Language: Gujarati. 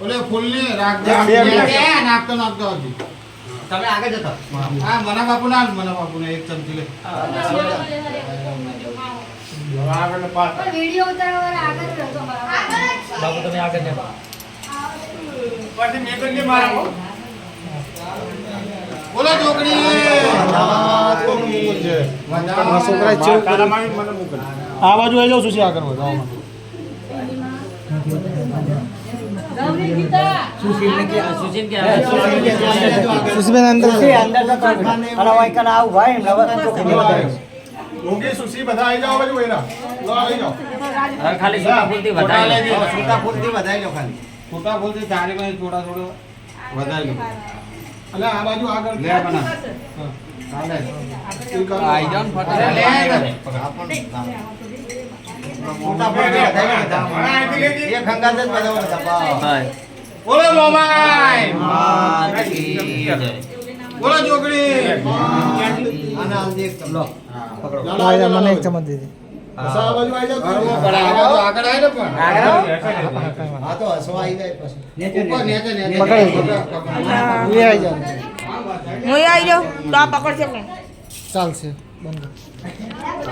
ઓલે ફૂલને રાખ દે નાખતો હજી તમે આગળ જતા હા મના બાપુને એક ચમચી લે આગળ પાસ પણ વિડિયો ઉતારવા આગળ રહેતો બાપુ તમે આગળ ને પછી મેકલી મારો બોલો છોકરી છોકરા ચેવું કારામાં મને મોકલ આ બાજુ આવી જાવ સુશી આગળ વધાવો સુશીબેન અંદર અંદર અરે વાય કન આવ ભાઈ નવતન તો લોગી સુશી બધા આવી જાવ બાજુ એના લો આવી જાવ ખાલી સુતા ફૂલથી વધાઈ લો સુતા ફૂલથી વધાઈ લો ખાલી છોટા બોલતી તારી માં થોડા વધારી લો અલે આ બાજુ આગળ લે બના ચાલે આઈ જાવ ફટાફટ લે મોટા ફૂલથી વધાઈ લો એ ખંગાત જ બજાવો દબા બોલો મોમાઈ બોલો છોકરી આના આલદી એક લો પકડો મને એક ચમચ દીધી આ બાજુ આવી જાવ આગળ આવી ને પણ હા તો હસવા આવી જાય પછી ઉપર નેચે પકડી. એ આવી જાવ હું આવી જાઉં તો આ પકડશે ને ચાલશે બંધ